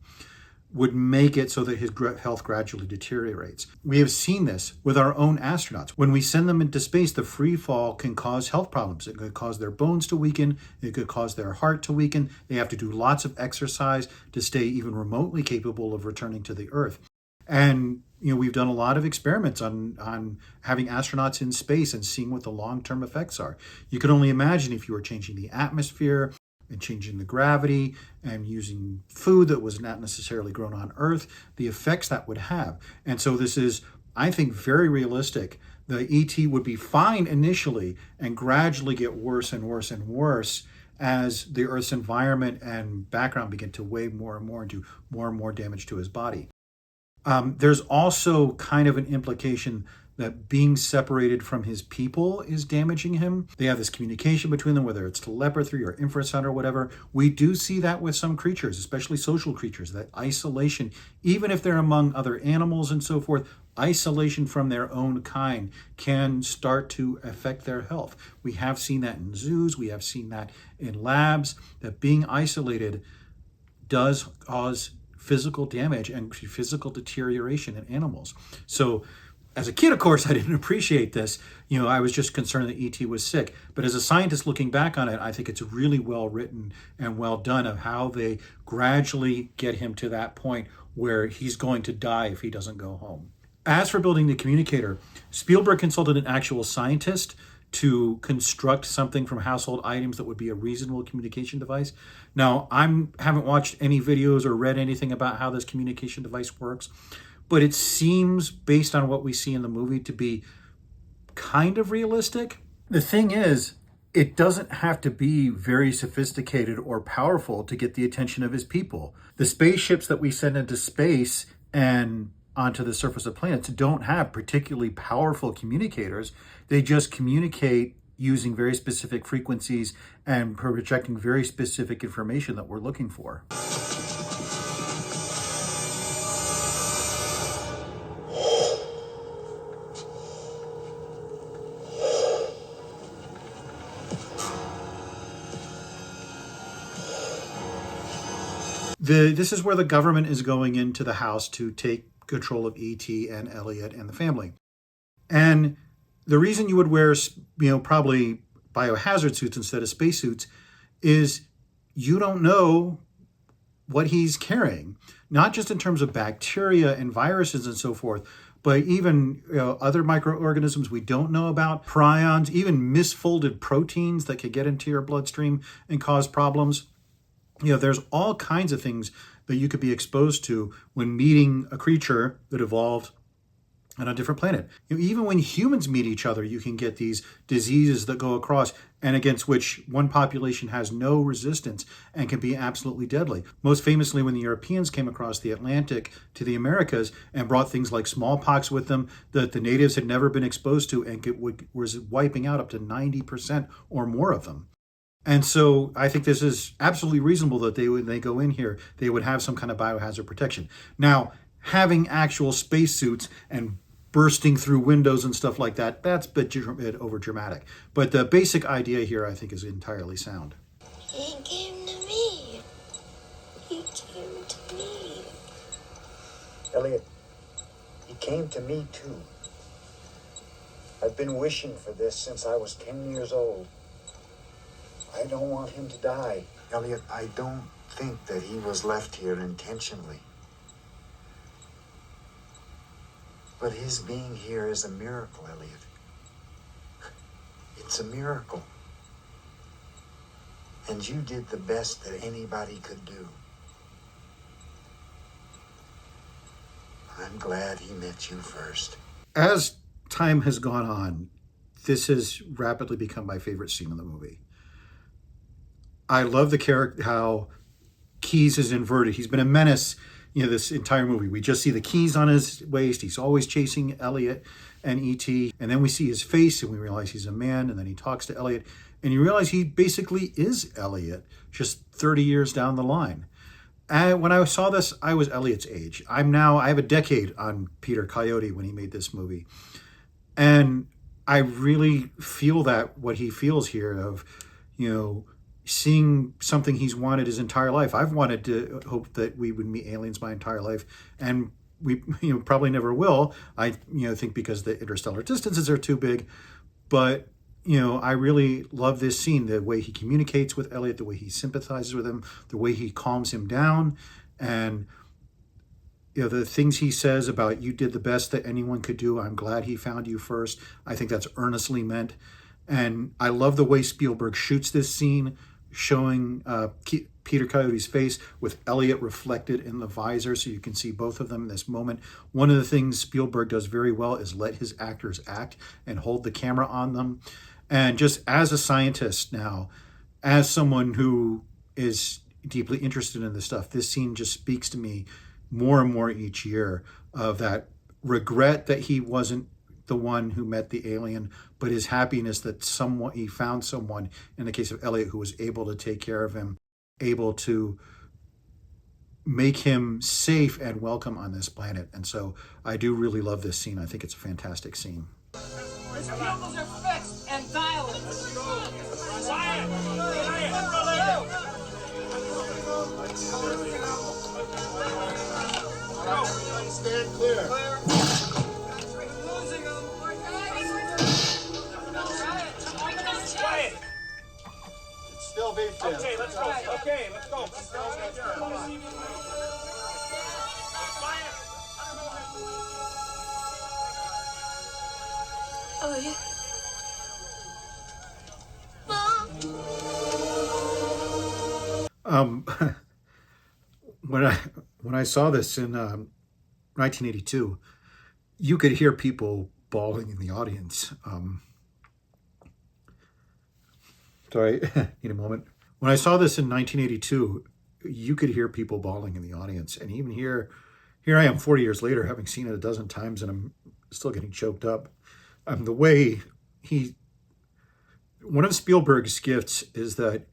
would make it so that his health gradually deteriorates. We have seen this with our own astronauts. When we send them into space, the free fall can cause health problems. It could cause their bones to weaken. It could cause their heart to weaken. They have to do lots of exercise to stay even remotely capable of returning to the Earth. And we've done a lot of experiments on having astronauts in space and seeing what the long-term effects are. You can only imagine if you were changing the atmosphere and changing the gravity and using food that was not necessarily grown on Earth, the effects that would have. And so this is, I think, very realistic. The ET would be fine initially and gradually get worse and worse and worse as the Earth's environment and background begin to weigh more and more and do more and more damage to his body. There's also kind of an implication that being separated from his people is damaging him. They have this communication between them, whether it's telepathy or infrasound or whatever. We do see that with some creatures, especially social creatures, that isolation, even if they're among other animals and so forth, isolation from their own kind can start to affect their health. We have seen that in zoos. We have seen that in labs, that being isolated does cause physical damage and physical deterioration in animals. So as a kid, of course, I didn't appreciate this. I was just concerned that E.T. was sick. But as a scientist looking back on it, I think it's really well written and well done of how they gradually get him to that point where he's going to die if he doesn't go home. As for building the communicator, Spielberg consulted an actual scientist to construct something from household items that would be a reasonable communication device. Now, I haven't watched any videos or read anything about how this communication device works, but it seems, based on what we see in the movie, to be kind of realistic. The thing is, it doesn't have to be very sophisticated or powerful to get the attention of his people. The spaceships that we send into space and onto the surface of planets don't have particularly powerful communicators. They just communicate using very specific frequencies and projecting very specific information that we're looking for. This is where the government is going into the house to take control of E.T. and Elliot and the family. And the reason you would wear, probably biohazard suits instead of spacesuits is you don't know what he's carrying, not just in terms of bacteria and viruses and so forth, but even other microorganisms we don't know about, prions, even misfolded proteins that could get into your bloodstream and cause problems. There's all kinds of things that you could be exposed to when meeting a creature that evolved on a different planet. Even when humans meet each other, you can get these diseases that go across and against which one population has no resistance and can be absolutely deadly. Most famously, when the Europeans came across the Atlantic to the Americas and brought things like smallpox with them that the natives had never been exposed to and was wiping out up to 90% or more of them. And so I think this is absolutely reasonable that when they go in here, they would have some kind of biohazard protection. Now, having actual spacesuits and bursting through windows and stuff like that, that's a bit over dramatic. But the basic idea here, I think, is entirely sound. He came to me. He came to me. Elliot, he came to me too. I've been wishing for this since I was 10 years old. I don't want him to die. Elliot, I don't think that he was left here intentionally. But his being here is a miracle, Elliot. It's a miracle. And you did the best that anybody could do. I'm glad he met you first. As time has gone on, this has rapidly become my favorite scene in the movie. I love the character, how Keyes is inverted. He's been a menace, this entire movie. We just see the keys on his waist. He's always chasing Elliot and E.T. And then we see his face and we realize he's a man. And then he talks to Elliot and you realize he basically is Elliot, just 30 years down the line. And when I saw this, I was Elliot's age. I have a decade on Peter Coyote when he made this movie. And I really feel that what he feels here of, seeing something he's wanted his entire life. I've wanted to hope that we would meet aliens my entire life, and we probably never will. I think because the interstellar distances are too big, but I really love this scene, the way he communicates with Elliot, the way he sympathizes with him, the way he calms him down, and the things he says about you did the best that anyone could do. I'm glad he found you first. I think that's earnestly meant. And I love the way Spielberg shoots this scene, showing Peter Coyote's face with Elliot reflected in the visor, so you can see both of them in this moment. One of the things Spielberg does very well is let his actors act and hold the camera on them. And just as a scientist now, as someone who is deeply interested in this stuff, this scene just speaks to me more and more each year of that regret that he wasn't the one who met the alien, but his happiness that he found someone, in the case of Elliot, who was able to take care of him, able to make him safe and welcome on this planet. And so I do really love this scene. I think it's a fantastic scene. His pupils are fixed and dilated. Quiet! Stand clear. Quiet! Still be fair. Okay, let's go. Okay, let's go. Oh, yeah. When I saw this in 1982, you could hear people bawling in the audience. Sorry, need a moment. When I saw this in 1982, you could hear people bawling in the audience, and even here I am 40 years later, having seen it a dozen times, and I'm still getting choked up. The way one of Spielberg's gifts is that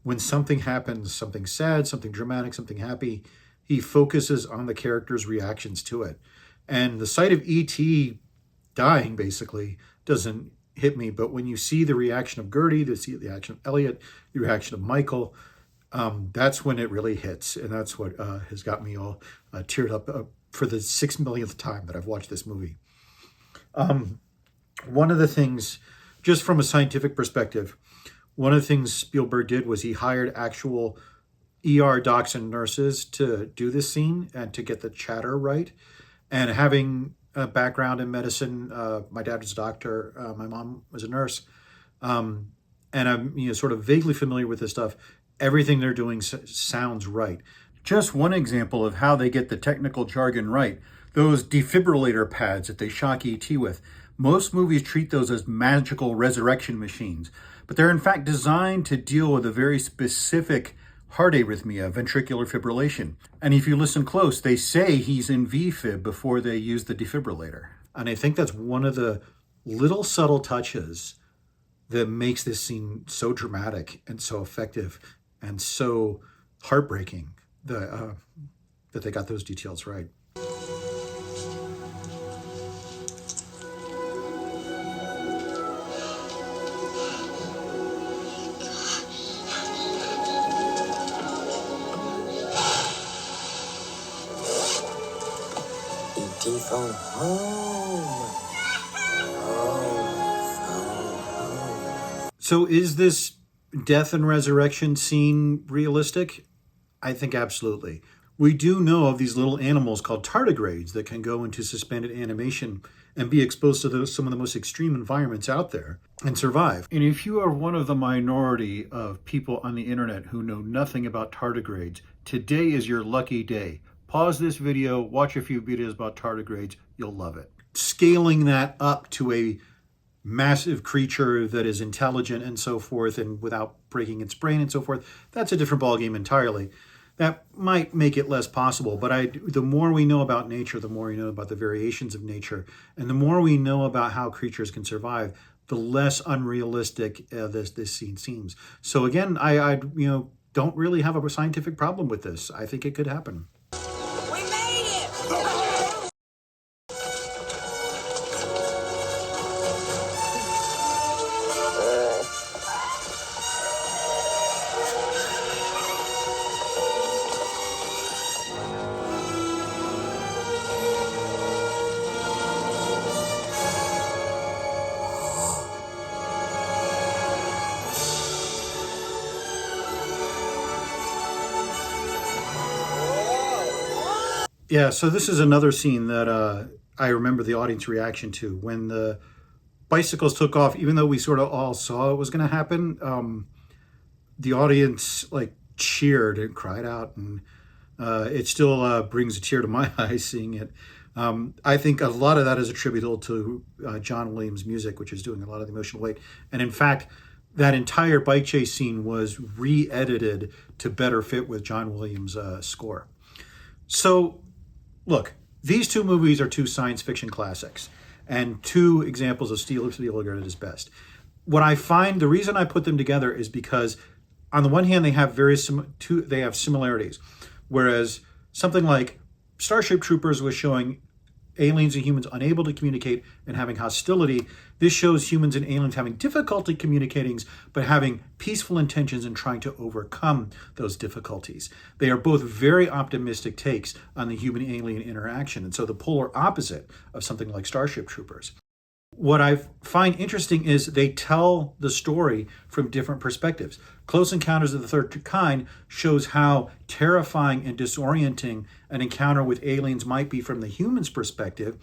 when something happens, something sad, something dramatic, something happy, he focuses on the characters' reactions to it. And the sight of E.T. dying, basically, doesn't hit me. But when you see the reaction of Gertie, to see the reaction of Elliot, the reaction of Michael, that's when it really hits. And that's what has got me all teared up for the 6 millionth time that I've watched this movie. One of the things, just from a scientific perspective, one of the things Spielberg did was he hired actual ER docs and nurses to do this scene and to get the chatter right. And having a background in medicine, my dad was a doctor, my mom was a nurse, and I'm sort of vaguely familiar with this stuff. Everything they're doing sounds right. Just one example of how they get the technical jargon right, those defibrillator pads that they shock ET with. Most movies treat those as magical resurrection machines, but they're in fact designed to deal with a very specific heart arrhythmia, ventricular fibrillation. And if you listen close, they say he's in VFib before they use the defibrillator. And I think that's one of the little subtle touches that makes this scene so dramatic and so effective and so heartbreaking that they got those details right. Phone home. So is this death and resurrection scene realistic? I think absolutely. We do know of these little animals called tardigrades that can go into suspended animation and be exposed to some of the most extreme environments out there and survive. And if you are one of the minority of people on the internet who know nothing about tardigrades, today is your lucky day. Pause this video, watch a few videos about tardigrades, you'll love it. Scaling that up to a massive creature that is intelligent and so forth, and without breaking its brain and so forth, that's a different ballgame entirely. That might make it less possible, but the more we know about nature, the more we know about the variations of nature, and the more we know about how creatures can survive, the less unrealistic this scene seems. So again, I don't really have a scientific problem with this. I think it could happen. Yeah, so this is another scene that I remember the audience reaction to when the bicycles took off. Even though we sort of all saw it was going to happen, the audience like cheered and cried out, and it still brings a tear to my eye seeing it. I think a lot of that is attributable to John Williams' music, which is doing a lot of the emotional weight. And in fact, that entire bike chase scene was re-edited to better fit with John Williams' score. So, look, these two movies are two science fiction classics and two examples of Steven Spielberg at his best. What I find, the reason I put them together is because on the one hand, they have they have similarities, whereas something like Starship Troopers was showing aliens and humans unable to communicate and having hostility. This shows humans and aliens having difficulty communicating, but having peaceful intentions and trying to overcome those difficulties. They are both very optimistic takes on the human-alien interaction, and so the polar opposite of something like Starship Troopers. What I find interesting is they tell the story from different perspectives. Close Encounters of the Third Kind shows how terrifying and disorienting an encounter with aliens might be from the human's perspective.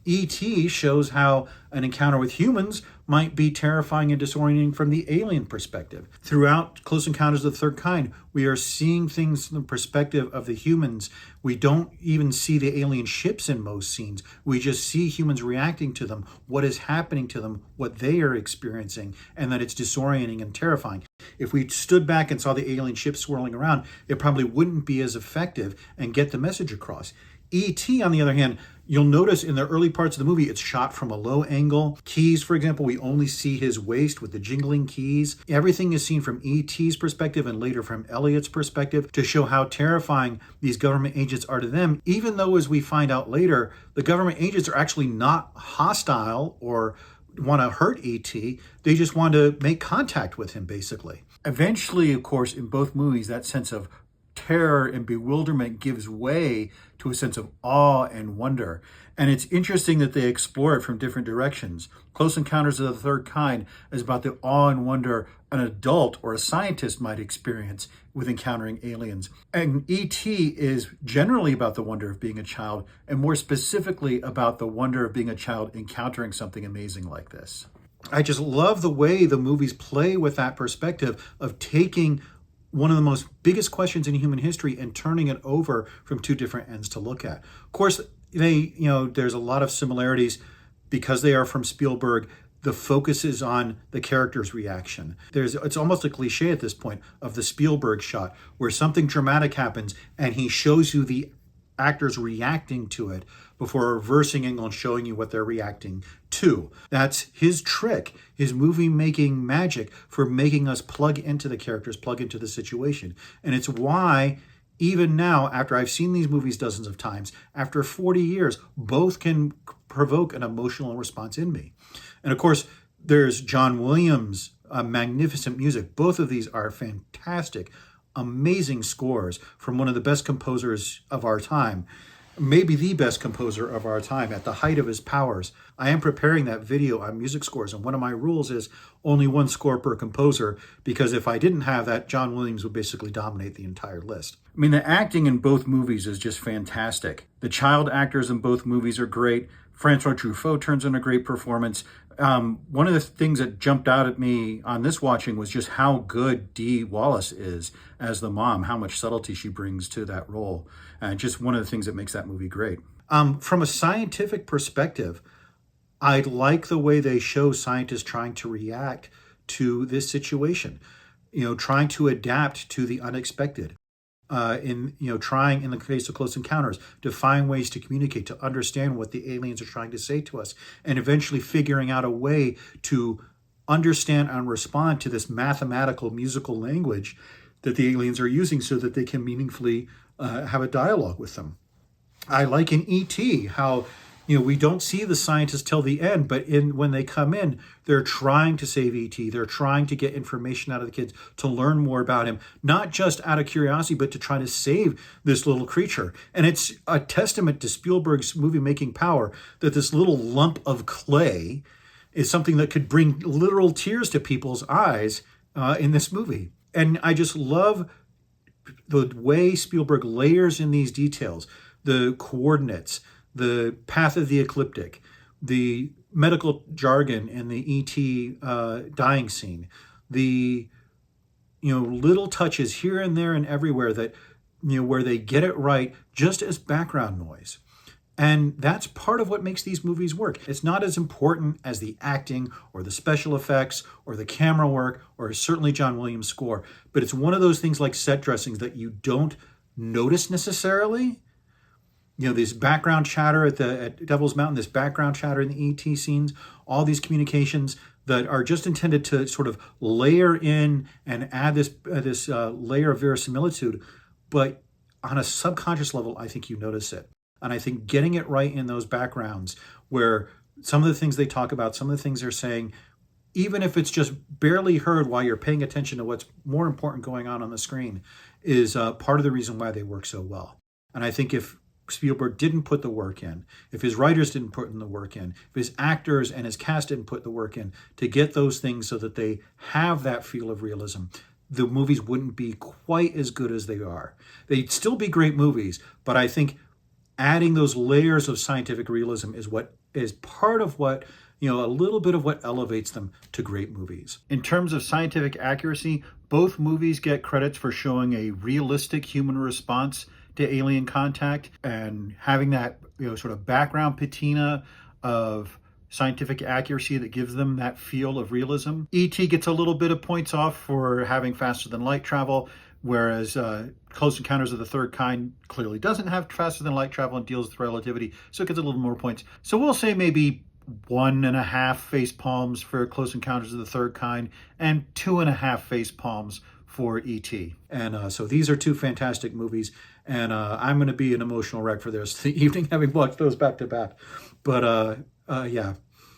E.T. shows how an encounter with humans might be terrifying and disorienting from the alien perspective. Throughout Close Encounters of the Third Kind, we are seeing things from the perspective of the humans. We don't even see the alien ships in most scenes. We just see humans reacting to them, what is happening to them, what they are experiencing, and that it's disorienting and terrifying. If we stood back and saw the alien ships swirling around, it probably wouldn't be as effective and get the message across. E.T., on the other hand, you'll notice in the early parts of the movie, it's shot from a low angle. Keys, for example, we only see his waist with the jingling keys. Everything is seen from E.T.'s perspective and later from Elliot's perspective to show how terrifying these government agents are to them, even though, as we find out later, the government agents are actually not hostile or want to hurt E.T. They just want to make contact with him, basically. Eventually, of course, in both movies, that sense of terror and bewilderment gives way to a sense of awe and wonder. And it's interesting that they explore it from different directions. Close Encounters of the Third Kind is about the awe and wonder an adult or a scientist might experience with encountering aliens. And E.T. is generally about the wonder of being a child, and more specifically about the wonder of being a child encountering something amazing like this. I just love the way the movies play with that perspective of taking one of the most biggest questions in human history and turning it over from two different ends to look at. Of course, there's a lot of similarities because they are from Spielberg. The focus is on the character's reaction. It's almost a cliche at this point of the Spielberg shot where something dramatic happens and he shows you the actors reacting to it before reversing angle and showing you what they're reacting to. That's his trick, his movie-making magic for making us plug into the characters, plug into the situation. And it's why, even now, after I've seen these movies dozens of times, after 40 years, both can provoke an emotional response in me. And of course, there's John Williams' magnificent music. Both of these are fantastic, amazing scores from one of the best composers of our time, maybe the best composer of our time at the height of his powers. I am preparing that video on music scores, and one of my rules is only one score per composer, because if I didn't have that, John Williams would basically dominate the entire list. I mean, the acting in both movies is just fantastic. The child actors in both movies are great. Francois Truffaut turns in a great performance. One of the things that jumped out at me on this watching was just how good Dee Wallace is as the mom, how much subtlety she brings to that role. Just one of the things that makes that movie great. From a scientific perspective, I like the way they show scientists trying to react to this situation, trying to adapt to the unexpected. Trying, in the case of Close Encounters, to find ways to communicate, to understand what the aliens are trying to say to us, and eventually figuring out a way to understand and respond to this mathematical, musical language that the aliens are using so that they can meaningfully have a dialogue with them. I like in E.T. how we don't see the scientists till the end, but when they come in, they're trying to save E.T. They're trying to get information out of the kids to learn more about him, not just out of curiosity, but to try to save this little creature. And it's a testament to Spielberg's movie-making power that this little lump of clay is something that could bring literal tears to people's eyes in this movie. And I just love the way Spielberg layers in these details. the coordinates, the path of the ecliptic, the medical jargon in the E.T. Dying scene, the little touches here and there and everywhere that where they get it right just as background noise. And that's part of what makes these movies work. It's not as important as the acting or the special effects or the camera work or certainly John Williams' score, but it's one of those things like set dressings that you don't notice necessarily. This background chatter at Devil's Mountain, this background chatter in the ET scenes, all these communications that are just intended to sort of layer in and add this layer of verisimilitude. But on a subconscious level, I think you notice it. And I think getting it right in those backgrounds where some of the things they talk about, some of the things they're saying, even if it's just barely heard while you're paying attention to what's more important going on the screen, is part of the reason why they work so well. And I think if Spielberg didn't put the work in, if his writers didn't put in the work in, if his actors and his cast didn't put the work in to get those things so that they have that feel of realism, the movies wouldn't be quite as good as they are. They'd still be great movies, but I think adding those layers of scientific realism is part of what, a little bit of what elevates them to great movies. In terms of scientific accuracy, both movies get credits for showing a realistic human response to alien contact and having that, sort of background patina of scientific accuracy that gives them that feel of realism. E.T. gets a little bit of points off for having faster than light travel, whereas Close Encounters of the Third Kind clearly doesn't have faster than light travel and deals with relativity, so it gets a little more points. So we'll say maybe 1.5 face palms for Close Encounters of the Third Kind and 2.5 face palms for E.T. And so these are two fantastic movies, and I'm going to be an emotional wreck for the rest of the evening having watched those back to back. But yeah.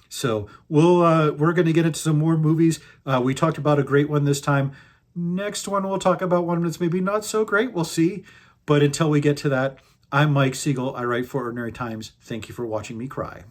So we're going to get into some more movies. We talked about a great one this time. Next one, we'll talk about one that's maybe not so great. We'll see. But until we get to that, I'm Mike Siegel. I write for Ordinary Times. Thank you for watching me cry.